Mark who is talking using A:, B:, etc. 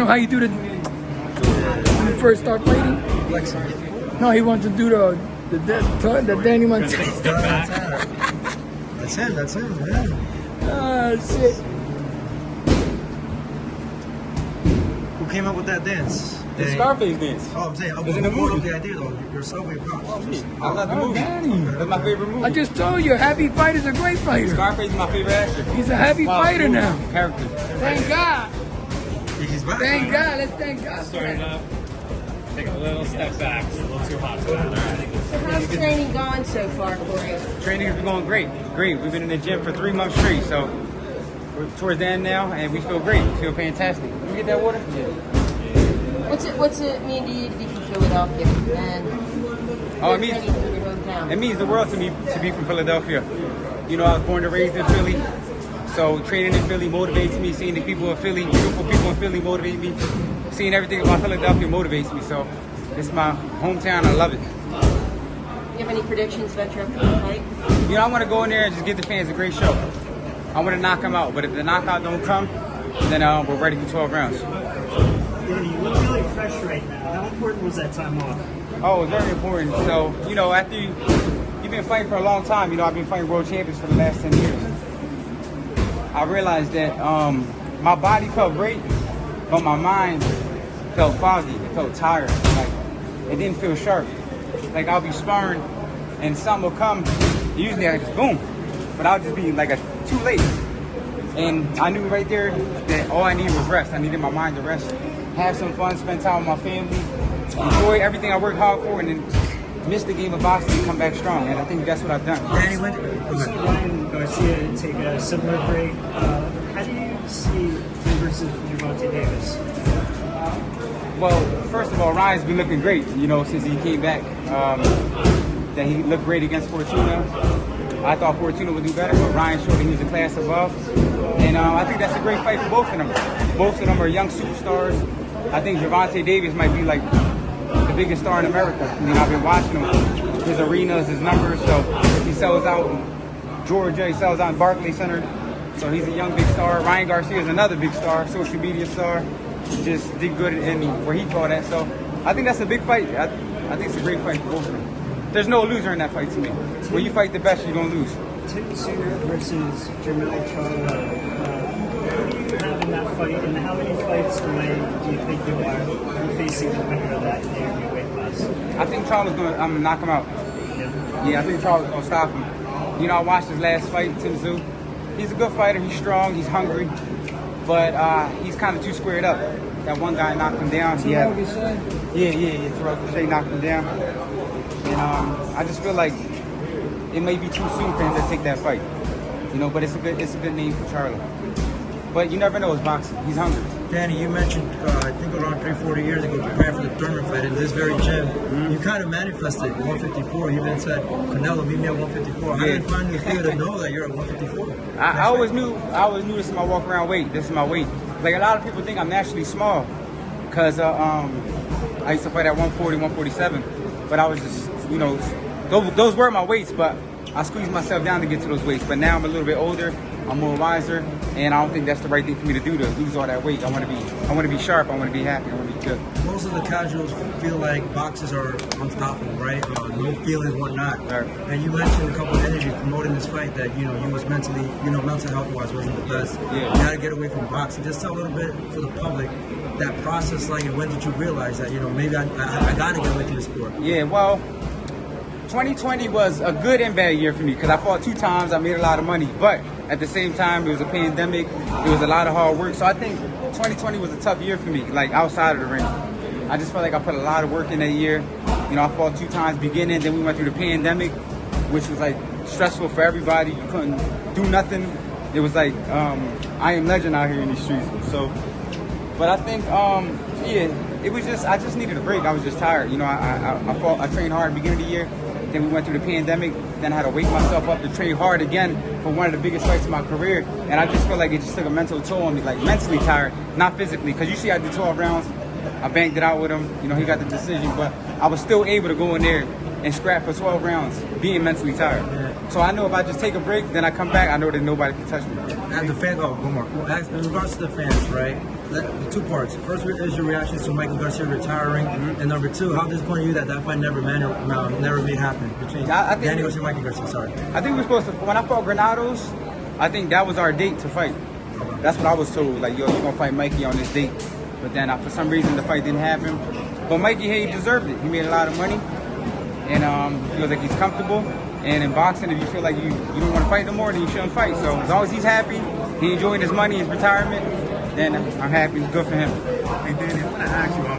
A: Know how you do the when you first start fighting? No, he wants to do the Danny Montana.
B: That's him, yeah.
A: Oh shit.
B: Who came up with that dance?
C: The Scarface dance.
B: Oh, I'm saying,
C: It's in the movie.
B: The idea though, yourself or your pops?
C: I love the movie.
A: Danny.
C: That's my favorite movie.
A: I just told you, Happy Fighter's a great fighter.
C: Scarface is my favorite actor.
A: He's a happy fighter now.
C: Character.
A: Thank God.
B: He's back.
A: Thank God. Let's thank God.
D: Starting up, take a little step back. It's a little too hot for that. All right.
E: So how's training going so far for you?
C: Training has been going great. Great. We've been in the gym for 3 months straight, so we're towards the end now, and we feel great. We feel fantastic. Can we get that water? Yeah.
E: What's it mean to you to be from Philadelphia? And
C: Oh, it means
E: from your hometown?
C: it means the world to me to be from Philadelphia. You know, I was born and raised in Philly, so training in Philly motivates me. Seeing the people in Philly, beautiful people in Philly, motivate me. Seeing everything about Philadelphia motivates me. So it's my hometown. I love it.
E: Do you have any predictions about your upcoming fight?
C: You know, I want to go in there and just give the fans a great show. I want to knock them out, but if the knockout don't come, then we're ready for 12 rounds.
F: Danny, you look really fresh right now. How important was that time off?
C: Oh, it's very important. So, you know, after you've been fighting for a long time, you know, I've been fighting world champions for the last 10 years. I realized that my body felt great, but my mind felt foggy. It felt tired. Like, it didn't feel sharp. Like, I'll be sparring, and something will come. Usually I just boom, but I'll just be like too late. And I knew right there that all I needed was rest. I needed my mind to rest, have some fun, spend time with my family, enjoy everything I worked hard for, and then miss the game of boxing and come back strong. And I think that's what I've done.
B: Danny, when
F: Ryan Garcia take a similar break. How do you see him versus Gervonta Davis?
C: Well, first of all, Ryan's been looking great, you know, since he came back. That he looked great against Fortuna. I thought Fortuna would do better, but Ryan showed that he was a class above. And I think that's a great fight for both of them. Both of them are young superstars. I think Gervonta Davis might be like the biggest star in America. I mean, I've been watching him. His arenas, his numbers. So he sells out in Georgia. He sells out in Barclays Center. So he's a young big star. Ryan Garcia is another big star, social media star. Just did good in where he fought at. So I think that's a big fight. I think it's a great fight for both of them. There's no loser in that fight to me. When you fight the best, you're going to lose.
F: Tim Tszyu versus Jermell Charlo. Who do you have in that fight, and how many fights away do you think you are facing the winner of that in your weight class?
C: I think Charlo's going to knock him out. Yeah, I think Charlo's going to stop him. You know, I watched his last fight, Tim Tszyu. He's a good fighter. He's strong. He's hungry. But he's kind of too squared up. That one guy knocked him down. Yeah, Terrell Gausha knocked him down. And I just feel like it may be too soon for him to take that fight, you know. But it's a good name for Charlo. But you never know. It's boxing. He's hungry.
B: Danny, you mentioned I think around 3-4 years ago, preparing for the Thurman fight in this very gym. You kind of manifested 154. You even said, "Canelo, meet me at 154." How did it finally feel to know that you're at 154?
C: I always knew this is my walk around weight. This is my weight. Like a lot of people think I'm naturally small, cause I used to fight at 140, 147, but I was just, you know, those were my weights, but I squeezed myself down to get to those weights. But now I'm a little bit older, I'm more wiser, and I don't think that's the right thing for me to do, to lose all that weight. I want to be sharp. I want to be happy. I want to be good.
B: Most of the casuals feel like boxers are unstoppable, right? No feelings, whatnot.
C: Right.
B: And you mentioned a couple of interviews promoting this fight that you was mentally, mental health wise wasn't the best.
C: Yeah.
B: You got to get away from boxing. Just tell a little bit for the public that process, like, and when did you realize that maybe I got to get away from the sport?
C: Yeah, well, 2020 was a good and bad year for me because I fought 2 times. I made a lot of money, but at the same time, it was a pandemic. It was a lot of hard work. So I think 2020 was a tough year for me, like outside of the ring. I just felt like I put a lot of work in that year. You know, I fought 2 times beginning, then we went through the pandemic, which was like stressful for everybody. You couldn't do nothing. It was like I am legend out here in these streets. So, but I think it was just I just needed a break. I was just tired. You know, I trained hard at the beginning of the year. Then we went through the pandemic. Then I had to wake myself up to train hard again for one of the biggest fights of my career. And I just feel like it just took a mental toll on me, like mentally tired, not physically. Because usually I did 12 rounds. I banged it out with him. You know, he got the decision. But I was still able to go in there and scrap for 12 rounds, being mentally tired. So I know if I just take a break, then I come back, I know that nobody can touch me.
B: And the fans, one more. Well, in regards to the fans, right? two parts. First is your reaction to Mikey Garcia retiring, and number two, how disappointed you that fight never made happen between Danny Garcia and Mikey Garcia. Sorry.
C: I think we were supposed to. When I fought Granados, I think that was our date to fight. That's what I was told. Like, yo, you're gonna fight Mikey on this date. But then for some reason the fight didn't happen. But Mikey, hey, he deserved it. He made a lot of money, and he feels like he's comfortable. And in boxing, if you feel like you don't want to fight no more, then you shouldn't fight. So as long as he's happy, he enjoying his money, his retirement, then I'm happy. Good for him.
G: Hey, Danny, I want to ask you.